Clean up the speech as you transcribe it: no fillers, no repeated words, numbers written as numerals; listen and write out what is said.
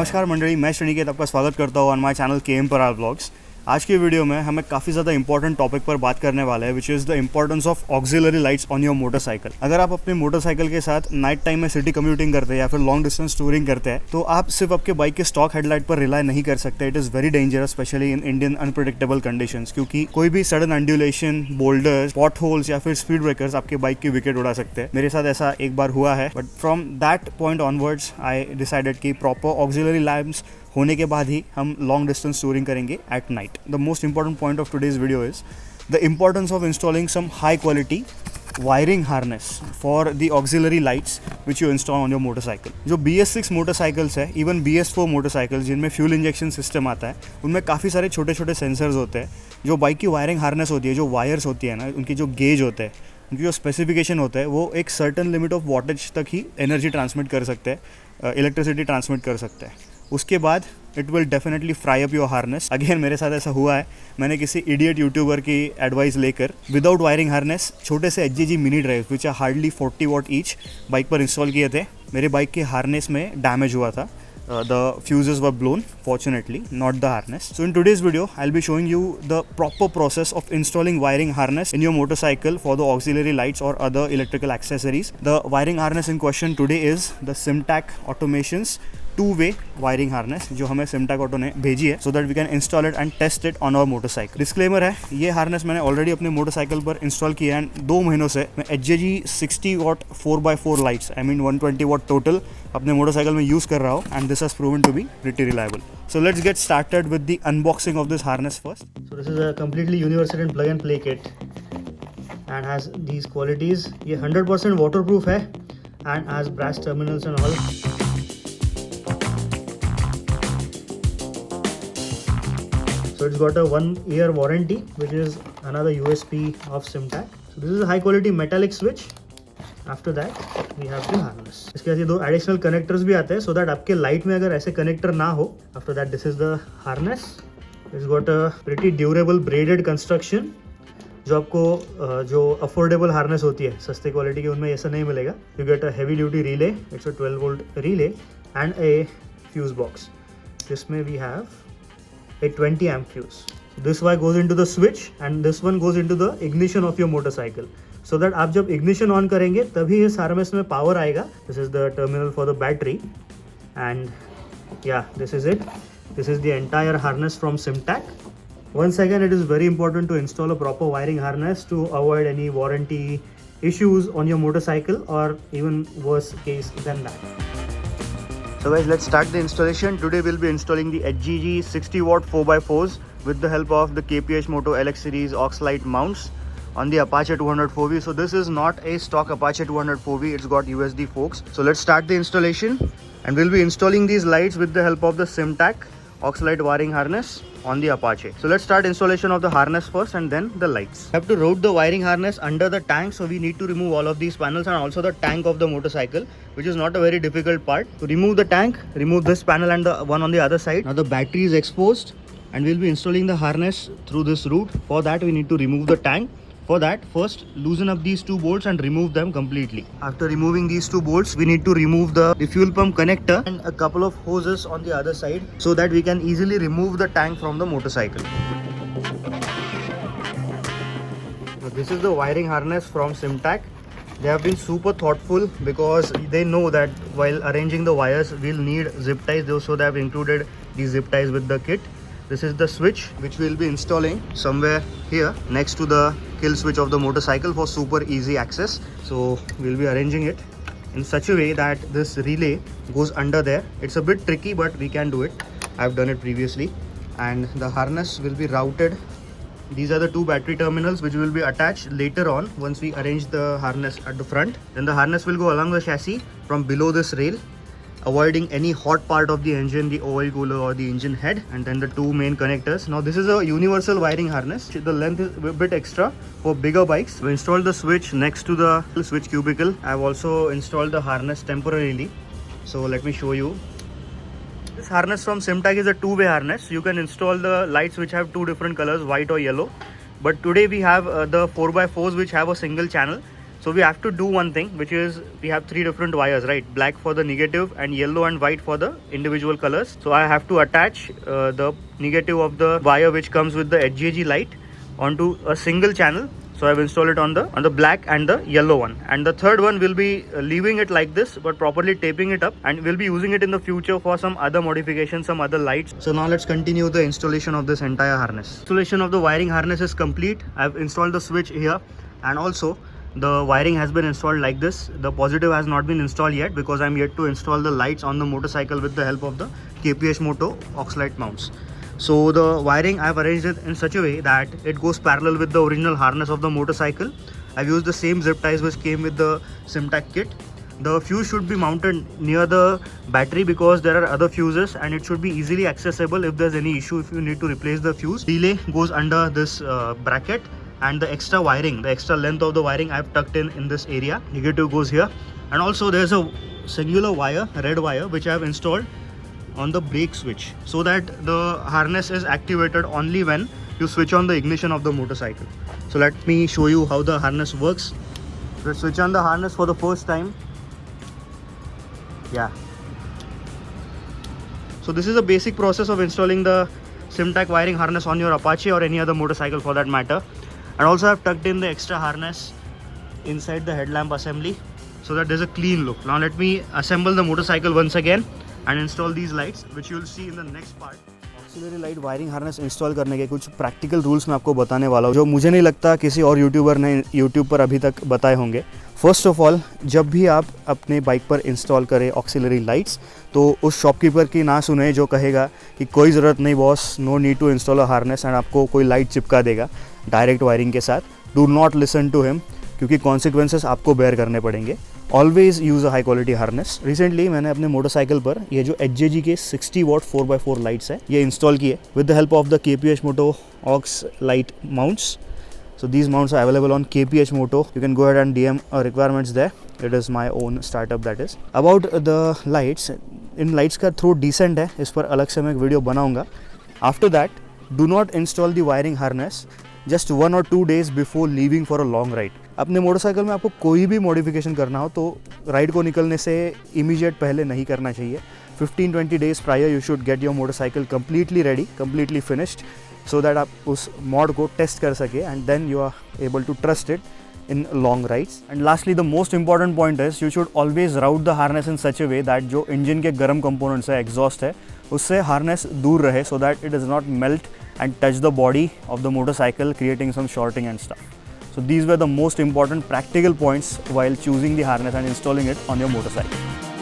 नमस्कार मंडली, मैं श्रीनिकेत आपका स्वागत करता हूँ on my channel KM Paral blogs. आज की वीडियो में हमें काफ़ी ज़्यादा इंपॉर्टेंट टॉपिक पर बात करने वाला है, which is the importance of auxiliary lights on your motorcycle. अगर आप अपने मोटरसाइकिल के साथ नाइट टाइम में सिटी कम्यूटिंग करते हैं या फिर लॉन्ग डिस्टेंस टूरिंग करते हैं, तो आप सिर्फ आपके बाइक के स्टॉक हेडलाइट पर रिलाई नहीं कर सकते। It is very dangerous, specially in Indian unpredictable conditions, क्योंकि कोई भी सडन अंड्यूलेशन, बोल्डर्स, पॉट होल्स या फिर स्पीड ब्रेकर्स आपके बाइक की विकेट उड़ा सकते हैं। मेरे साथ ऐसा एक बार हुआ है, but from that point onwards I decided कि प्रॉपर ऑक्सिलरी लैम्प्स होने के बाद ही हम लॉन्ग डिस्टेंस टूरिंग करेंगे at night. The most important point of today's video is the importance of installing some high quality wiring harness for the auxiliary lights which you install on your motorcycle. जो BS6 motorcycles है, even BS4 motorcycles जिनमें fuel injection system आता है, उनमें काफ़ी सारे छोटे छोटे सेंसर्स होते हैं। जो बाइक की वायरिंग हार्नेस होती है, जो वायर्स होती है ना, उनकी जो गेज होते हैं, उनकी जो स्पेसिफिकेशन होता है, वो एक सर्टन लिमिट ऑफ वॉटेज तक ही एनर्जी ट्रांसमिट कर सकते हैं, इलेक्ट्रिसिटी ट्रांसमिट कर सकते हैं। उसके बाद it will definitely fry up your harness. Again मेरे साथ ऐसा हुआ है, मैंने किसी इडियट यूट्यूबर की एडवाइस लेकर विदाउट वायरिंग हार्नेस छोटे से HGG mini drive which are hardly 40 watt each bike पर इंस्टॉल किए थे। मेरे बाइक के हार्नेस में डैमेज हुआ था। The fuses were blown, fortunately, not the harness. So in today's video, I'll be showing you the proper process of installing wiring harness in your motorcycle for the auxiliary lights or other electrical accessories. The wiring harness in question today is the Simtac Automation's two-way wiring harness, जो हमें Simtac Auto ने भेजी है, so that we can install it and test it on our motorcycle. Disclaimer है, ये harness मैंने already अपने motorcycle पर इंस्टॉल किया है। 2 महीनों से मैं HGG 60 watt 4x4 lights, I mean 120 watt total, अपने मोटरसाइकिल में यूज़ कर रहा हूँ, and this has proven to be pretty reliable. So let's get started with the unboxing of this harness first. So this is a completely universal and plug and play kit and has these qualities. ये 100% waterproof है and has brass terminals and all. So it's got a 1-year warranty, which is another USP of Simtac. So this is a high quality metallic switch. After that we have the harness. इसके साथ ये 2 additional connectors भी आते हैं, so that आपके light में अगर ऐसे कनेक्टर ना हो. After that this is the harness. It's got a pretty durable braided construction. जो आपको जो अफोर्डेबल हार्नेस होती है सस्ते क्वालिटी की, उनमें ऐसा नहीं मिलेगा. You get a heavy duty relay. It's a 12 volt relay and a fuse box. जिसमें we have a 20 amp fuse. This wire goes into the switch and this one goes into the ignition of your motorcycle, so that आप जब ignition on करेंगे तभी इस harness में power आएगा. This is the terminal for the battery and yeah, this is it. This is the entire harness from Simtac. Once again, it is very important to install a proper wiring harness to avoid any warranty issues on your motorcycle or even worse case than that. So guys, let's start the installation. Today we'll be installing the HGG 60 watt 4x4s with the help of the KPH Moto LX series aux light mounts on the Apache 204V. So this is not a stock Apache 204V, it's got USD forks. So let's start the installation and we'll be installing these lights with the help of the Simtac aux light wiring harness on the Apache. So let's start installation of the harness first and then the lights. We have to route the wiring harness under the tank, so we need to remove all of these panels and also the tank of the motorcycle, which is not a very difficult part. To remove the tank, remove this panel and the one on the other side. Now the battery is exposed and we'll be installing the harness through this route. For that we need to remove the tank. For that, first loosen up these 2 bolts and remove them completely. After removing these 2 bolts, we need to remove the fuel pump connector and a couple of hoses on the other side, so that we can easily remove the tank from the motorcycle. So this is the wiring harness from Simtac. They have been super thoughtful because they know that while arranging the wires, we'll need zip ties, so they have included these zip ties with the kit. This is the switch which we'll be installing somewhere here next to the kill switch of the motorcycle for super easy access. So we'll be arranging it in such a way that this relay goes under there. It's a bit tricky, but we can do it. I've done it previously. And the harness will be routed. These are the 2 battery terminals which will be attached later on once we arrange the harness at the front. Then the harness will go along the chassis from below this rail, avoiding any hot part of the engine, the oil cooler or the engine head, and then the 2 main connectors. Now this is a universal wiring harness. The length is a bit extra for bigger bikes. We installed the switch next to the switch cubicle. I've also installed the harness temporarily. So let me show you. This harness from Simtac is a 2-way harness. You can install the lights which have 2 different colors, white or yellow. But today we have the 4x4s which have a single channel. So we have to do one thing, which is we have 3 different wires, right? Black for the negative and yellow and white for the individual colors. So I have to attach the negative of the wire which comes with the HJG light onto a single channel. So I've installed it on the black and the yellow one, and the third one will be leaving it like this but properly taping it up, and we'll be using it in the future for some other modifications, some other lights. So now let's continue the installation of this entire harness. Installation of the wiring harness is complete. I've installed the switch here, and also the wiring has been installed like this. The positive has not been installed yet because I'm yet to install the lights on the motorcycle with the help of the KPH Moto Oxlite mounts. So the wiring, I've arranged it in such a way that it goes parallel with the original harness of the motorcycle. I've used the same zip ties which came with the SimTac kit. The fuse should be mounted near the battery because there are other fuses, and it should be easily accessible if there's any issue if you need to replace the fuse. Relay goes under this bracket, and the extra wiring, the extra length of the wiring I've tucked in this area. Negative goes here, and also there's a singular wire, red wire, which I've installed on the brake switch so that the harness is activated only when you switch on the ignition of the motorcycle. So let me show you how the harness works. Let's switch on the harness for the first time. Yeah. So this is a basic process of installing the SimTac wiring harness on your Apache or any other motorcycle for that matter. And also I've tucked in the extra harness inside the headlamp assembly so that there's a clean look. Now let me assemble the motorcycle once again and install these lights, which you will see in the next part. Auxiliary light wiring harness install करने के कुछ practical rules मैं आपको बताने वाला हूँ, जो मुझे नहीं लगता किसी और यूट्यूबर ने यूट्यूब पर अभी तक बताए होंगे। फर्स्ट ऑफ ऑल, जब भी आप अपने बाइक पर इंस्टॉल करें ऑक्सिलरी लाइट्स, तो उस शॉपकीपर की ना सुने जो कहेगा कि कोई ज़रूरत नहीं boss, no need to install a harness, and आपको कोई लाइट चिपका देगा डायरेक्ट वायरिंग के साथ। Do not listen to him, क्योंकि कॉन्सिक्वेंसेस आपको बेयर करने पड़ेंगे। Always use a high quality harness. Recently मैंने अपने मोटरसाइकिल पर ये जो HJG के 60 वॉट 4x4 लाइट्स है ये इंस्टॉल किए with the help of the KPH Moto Oxlite mounts. So these mounts are available on KPH Moto. You can go ahead and DM requirements there. It is my own startup that is. About the lights, in lights का throw decent है, इस पर अलग से मैं एक video बनाऊंगा। After that, do not install the wiring harness just 1 or 2 days before leaving for a long ride. अपने मोटरसाइकिल में आपको कोई भी मॉडिफिकेशन करना हो तो राइड को निकलने से इमीडिएट पहले नहीं करना चाहिए। 15-20 days prior you should get your motorcycle completely ready, completely finished, so that आप उस मॉड को टेस्ट कर सके and then you are able to trust it in long rides. And lastly, the most important point is you should always route the harness in such a way that जो engine के गर्म components है, exhaust है, उससे harness दूर रहे so that it does not melt and touch the body of the motorcycle, creating some shorting and stuff. So these were the most important practical points while choosing the harness and installing it on your motorcycle.